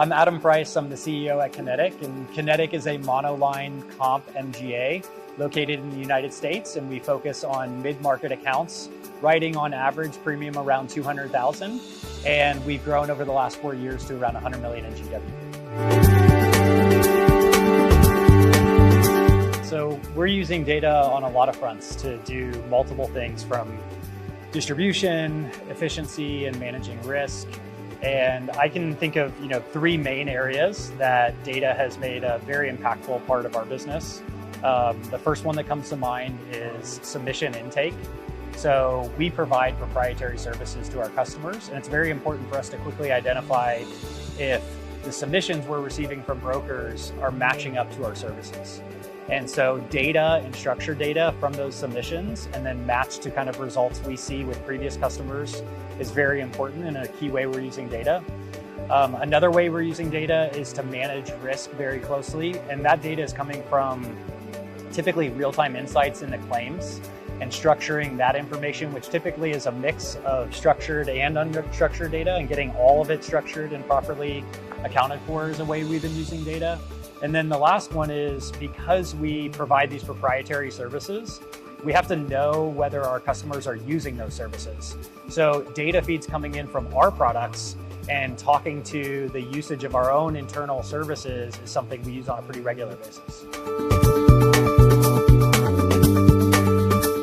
I'm Adam Price. I'm the CEO at Kinetic, and Kinetic is a monoline comp MGA located in the United States, and we focus on mid-market accounts, writing on average premium around 200,000, and we've grown over the last 4 years to around 100 million in GW. So we're using data on a lot of fronts to do multiple things, from distribution, efficiency, and managing risk. And I can think of three main areas that data has made a very impactful part of our business. The first one that comes to mind is submission intake. So we provide proprietary services to our customers, and it's very important for us to quickly identify if the submissions we're receiving from brokers are matching up to our services. And so data and structured data from those submissions and then matched to kind of results we see with previous customers is very important and a key way we're using data. Another way we're using data is to manage risk very closely, and that data is coming from typically real-time insights into claims and structuring that information, which typically is a mix of structured and unstructured data, and getting all of it structured and properly accounted for is a way we've been using data. And then the last one is, because we provide these proprietary services, we have to know whether our customers are using those services. So data feeds coming in from our products and talking to the usage of our own internal services is something we use on a pretty regular basis.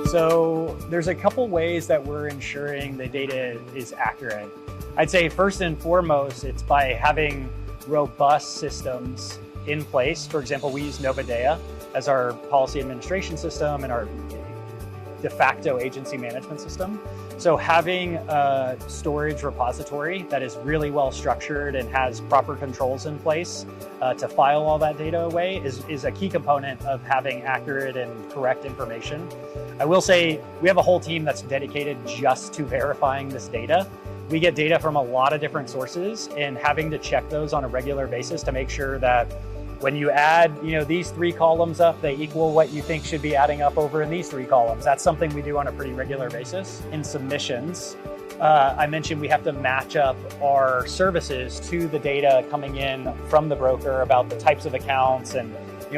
So there's a couple ways that we're ensuring the data is accurate. I'd say first and foremost, it's by having robust systems in place. For example, we use Novodea as our policy administration system and our de facto agency management system. So having a storage repository that is really well structured and has proper controls in place to file all that data away is a key component of having accurate and correct information. I will say we have a whole team that's dedicated just to verifying this data. We get data from a lot of different sources, and having to check those on a regular basis to make sure that when you add these three columns up, they equal what you think should be adding up over in these three columns. That's something we do on a pretty regular basis. In submissions, I mentioned we have to match up our services to the data coming in from the broker about the types of accounts and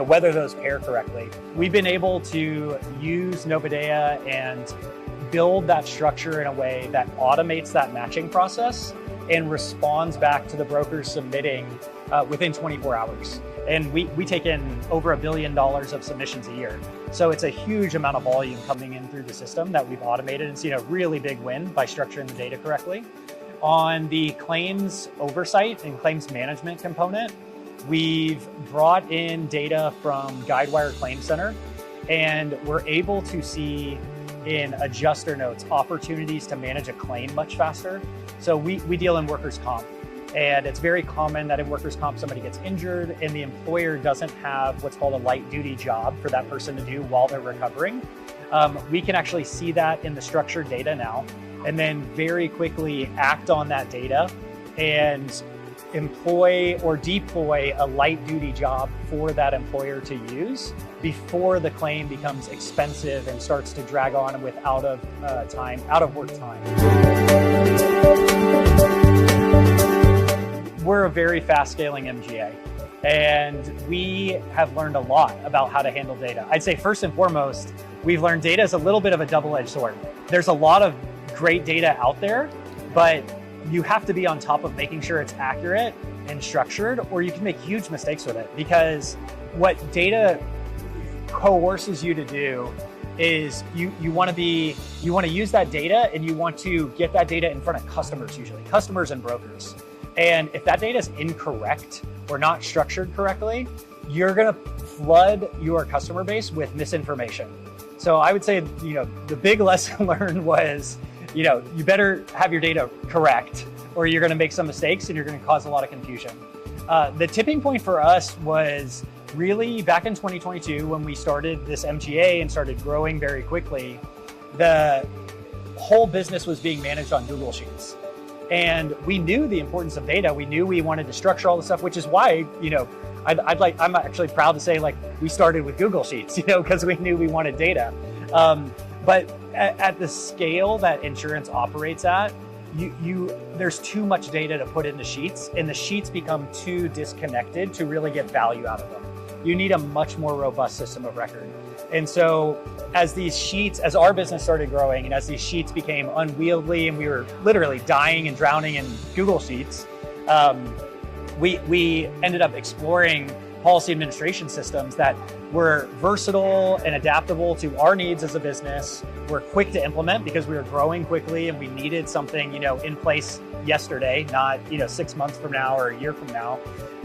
whether those pair correctly. We've been able to use Novodea and build that structure in a way that automates that matching process and responds back to the brokers submitting within 24 hours. And we take in over $1 billion of submissions a year. So it's a huge amount of volume coming in through the system that we've automated and seen a really big win by structuring the data correctly. On the claims oversight and claims management component, we've brought in data from Guidewire Claim Center, and we're able to see in adjuster notes opportunities to manage a claim much faster. So we deal in workers' comp. And it's very common that in workers' comp, somebody gets injured and the employer doesn't have what's called a light duty job for that person to do while they're recovering. We can actually see that in the structured data now, and then very quickly act on that data and employ or deploy a light duty job for that employer to use before the claim becomes expensive and starts to drag on with out of work time. We're a very fast scaling MGA, and we have learned a lot about how to handle data. I'd say first and foremost, we've learned data is a little bit of a double-edged sword. There's a lot of great data out there, but you have to be on top of making sure it's accurate and structured, or you can make huge mistakes with it. Because what data coerces you to do is you want to use that data, and you want to get that data in front of customers, usually customers and brokers. And if that data is incorrect or not structured correctly, you're going to flood your customer base with misinformation. So I would say, the big lesson learned was, you better have your data correct, or you're going to make some mistakes and you're going to cause a lot of confusion. The tipping point for us was really back in 2022 when we started this MGA and started growing very quickly. The whole business was being managed on Google Sheets. And we knew the importance of data. We knew we wanted to structure all the stuff, which is why, I'm actually proud to say, we started with Google Sheets, because we knew we wanted data. But at the scale that insurance operates at, there's too much data to put into Sheets, and the Sheets become too disconnected to really get value out of them. You need a much more robust system of record. And so as our business started growing and as these Sheets became unwieldy and we were literally dying and drowning in Google Sheets, we ended up exploring policy administration systems that were versatile and adaptable to our needs as a business, were quick to implement because we were growing quickly and we needed something, in place yesterday, not, 6 months from now or a year from now.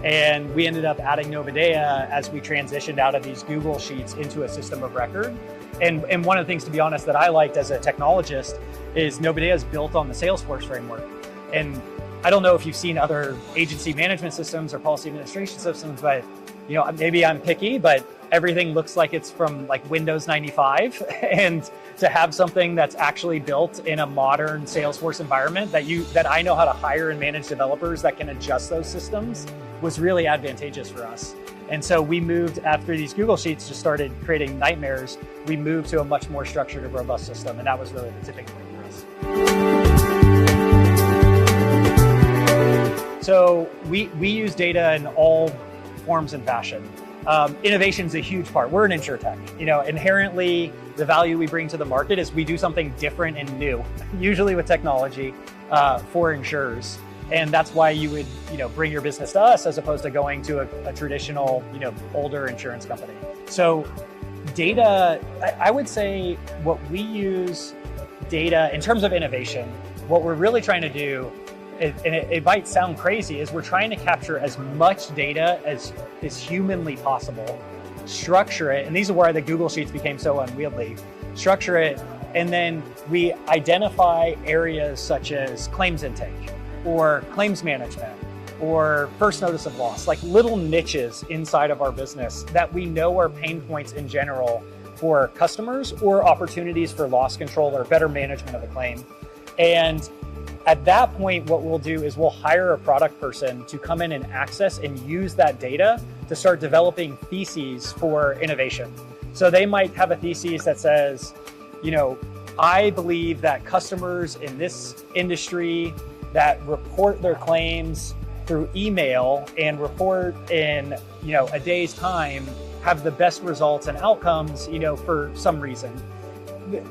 And we ended up adding Novadea as we transitioned out of these Google Sheets into a system of record. And one of the things, to be honest, that I liked as a technologist is Novadea is built on the Salesforce framework. And I don't know if you've seen other agency management systems or policy administration systems, but maybe I'm picky, but everything looks like it's from like Windows 95. And to have something that's actually built in a modern Salesforce environment that I know how to hire and manage developers that can adjust those systems was really advantageous for us. And so we moved, after these Google Sheets just started creating nightmares, we moved to a much more structured and robust system. And that was really the tipping point for us. So we use data in all forms and fashion. Innovation is a huge part. We're an insurtech. Inherently, the value we bring to the market is we do something different and new, usually with technology, for insurers. And that's why you would, bring your business to us as opposed to going to a traditional, older insurance company. So data, I would say what we use data in terms of innovation, what we're really trying to do, and it might sound crazy, is we're trying to capture as much data as is humanly possible, structure it, and these are where the Google Sheets became so unwieldy, structure it, and then we identify areas such as claims intake or claims management or first notice of loss, like little niches inside of our business that we know are pain points in general for customers or opportunities for loss control or better management of the claim. And at that point, what we'll do is we'll hire a product person to come in and access and use that data to start developing theses for innovation. So they might have a thesis that says, I believe that customers in this industry that report their claims through email and report in, a day's time have the best results and outcomes, for some reason.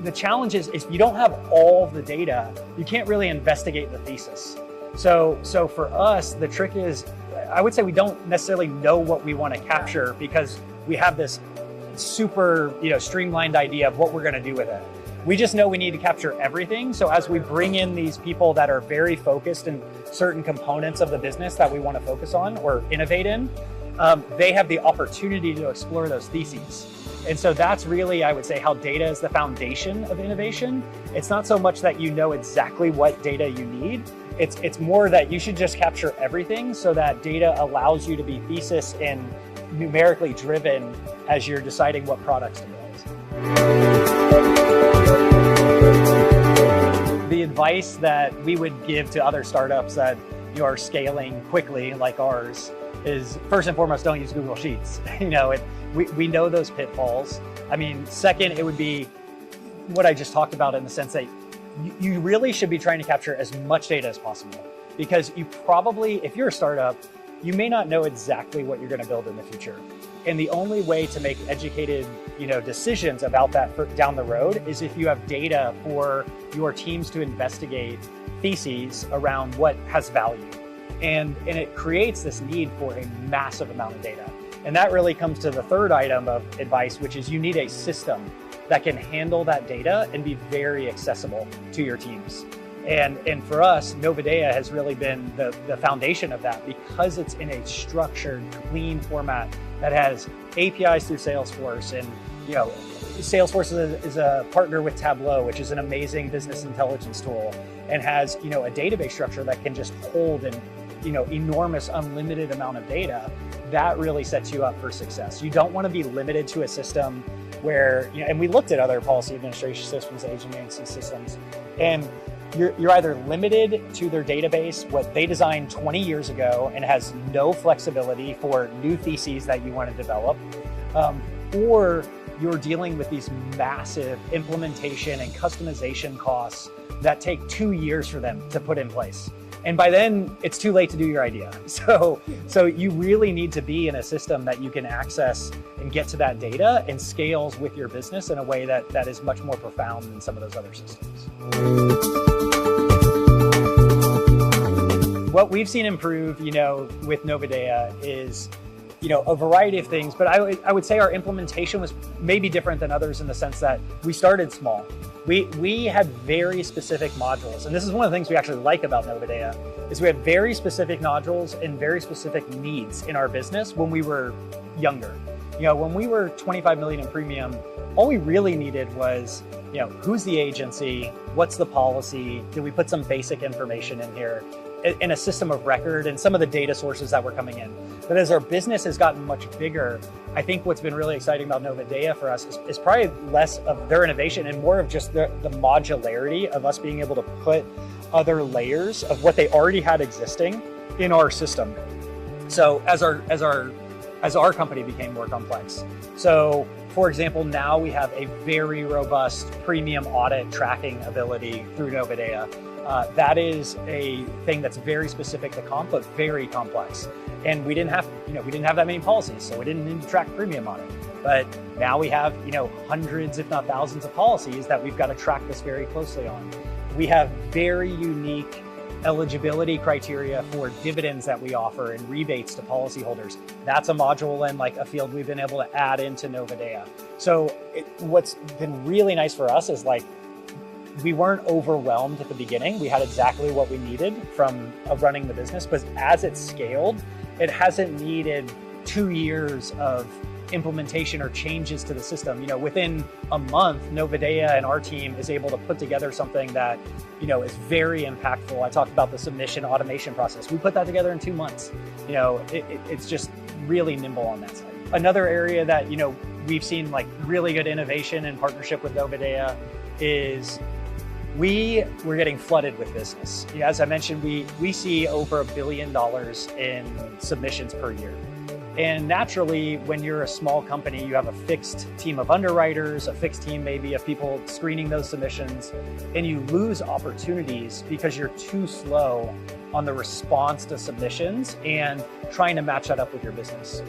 The challenge is if you don't have all of the data, you can't really investigate the thesis. So for us, the trick is, I would say we don't necessarily know what we want to capture because we have this super, streamlined idea of what we're going to do with it. We just know we need to capture everything. So as we bring in these people that are very focused in certain components of the business that we want to focus on or innovate in, they have the opportunity to explore those theses. And so that's really, I would say, how data is the foundation of innovation. It's not so much that you know exactly what data you need. It's more that you should just capture everything so that data allows you to be thesis and numerically driven as you're deciding what products to build. The advice that we would give to other startups that are scaling quickly like ours is, first and foremost, don't use Google Sheets. We know those pitfalls. Second, it would be what I just talked about in the sense that you really should be trying to capture as much data as possible, because you probably, if you're a startup, you may not know exactly what you're going to build in the future. And the only way to make educated, decisions about that down the road is if you have data for your teams to investigate theses around what has value. And it creates this need for a massive amount of data. And that really comes to the third item of advice, which is you need a system that can handle that data and be very accessible to your teams. And for us, Novadea has really been the foundation of that, because it's in a structured, clean format that has APIs through Salesforce. And Salesforce is a partner with Tableau, which is an amazing business intelligence tool, and has a database structure that can just hold an enormous, unlimited amount of data. That really sets you up for success. You don't want to be limited to a system where, and we looked at other policy administration systems, agency systems, and you're either limited to their database, what they designed 20 years ago and has no flexibility for new theses that you want to develop, or you're dealing with these massive implementation and customization costs that take 2 years for them to put in place. And by then, it's too late to do your idea. So you really need to be in a system that you can access and get to that data and scales with your business in a way that is much more profound than some of those other systems. What we've seen improve, with Novidea is, a variety of things, but I would say our implementation was maybe different than others in the sense that we started small. We had very specific modules, and this is one of the things we actually like about Novidea, is we had very specific modules and very specific needs in our business when we were younger. When we were 25 million in premium, all we really needed was, who's the agency, what's the policy, did we put some basic information in here, in a system of record and some of the data sources that were coming in. But as our business has gotten much bigger, I think what's been really exciting about Novidea for us is probably less of their innovation and more of just the modularity of us being able to put other layers of what they already had existing in our system. So as our company became more complex. So for example, now we have a very robust premium audit tracking ability through Novidea. That is a thing that's very specific to comp, but very complex. And we didn't have that many policies, so we didn't need to track premium on it. But now we have, hundreds, if not thousands of policies that we've got to track this very closely on. We have very unique eligibility criteria for dividends that we offer and rebates to policyholders. That's a module and like a field we've been able to add into Novidea. So what's been really nice for us is we weren't overwhelmed at the beginning. We had exactly what we needed from running the business, but as it's scaled, it hasn't needed 2 years of implementation or changes to the system. Within a month, Novidea and our team is able to put together something that, is very impactful. I talked about the submission automation process. We put that together in 2 months. It's just really nimble on that side. Another area that, we've seen really good innovation and partnership with Novidea is we're getting flooded with business. As I mentioned, we see over $1 billion in submissions per year. And naturally, when you're a small company, you have a fixed team of underwriters, a fixed team maybe of people screening those submissions, and you lose opportunities because you're too slow on the response to submissions and trying to match that up with your business.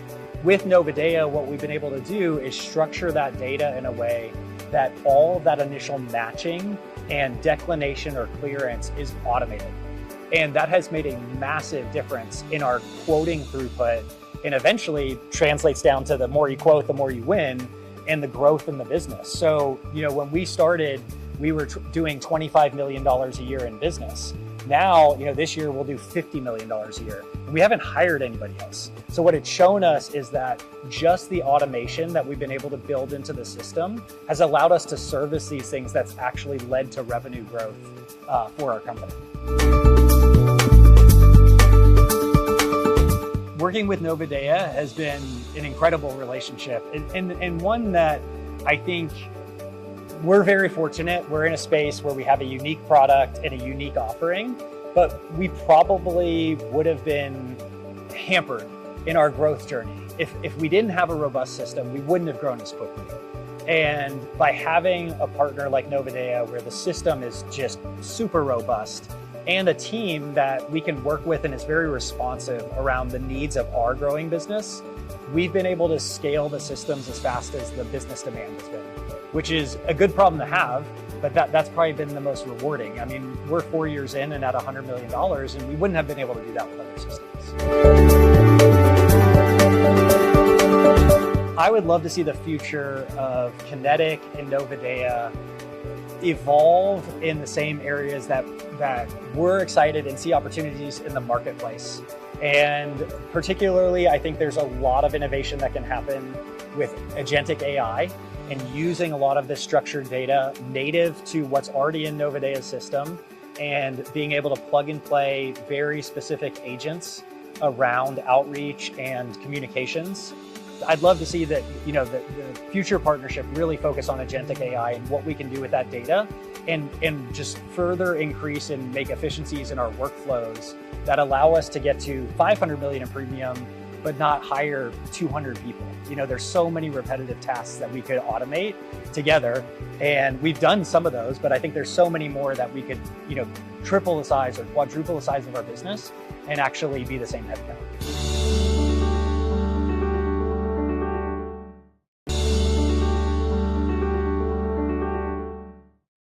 With Novidea, what we've been able to do is structure that data in a way that all of that initial matching and declination or clearance is automated. And that has made a massive difference in our quoting throughput, and eventually translates down to the more you quote, the more you win, and the growth in the business. So, when we started, we were doing $25 million a year in business. Now, this year we'll do $50 million a year. And we haven't hired anybody else. So what it's shown us is that just the automation that we've been able to build into the system has allowed us to service these things that's actually led to revenue growth for our company. Working with Novidea has been an incredible relationship and one that I think we're very fortunate. We're in a space where we have a unique product and a unique offering, but we probably would have been hampered in our growth journey. If we didn't have a robust system, we wouldn't have grown as quickly. And by having a partner like Novidea, where the system is just super robust, and a team that we can work with and is very responsive around the needs of our growing business, we've been able to scale the systems as fast as the business demand has been, which is a good problem to have, but that's probably been the most rewarding. I mean, we're 4 years in and at $100 million, and we wouldn't have been able to do that with other systems. I would love to see the future of Kinetic and Novidea evolve in the same areas that we're excited and see opportunities in the marketplace. And particularly, I think there's a lot of innovation that can happen with agentic AI and using a lot of this structured data native to what's already in Novidea's system and being able to plug and play very specific agents around outreach and communications. I'd love to see that, the future partnership really focus on agentic AI and what we can do with that data and just further increase and make efficiencies in our workflows that allow us to get to 500 million in premium, but not hire 200 people. There's so many repetitive tasks that we could automate together. And we've done some of those, but I think there's so many more that we could, triple the size or quadruple the size of our business and actually be the same headcount.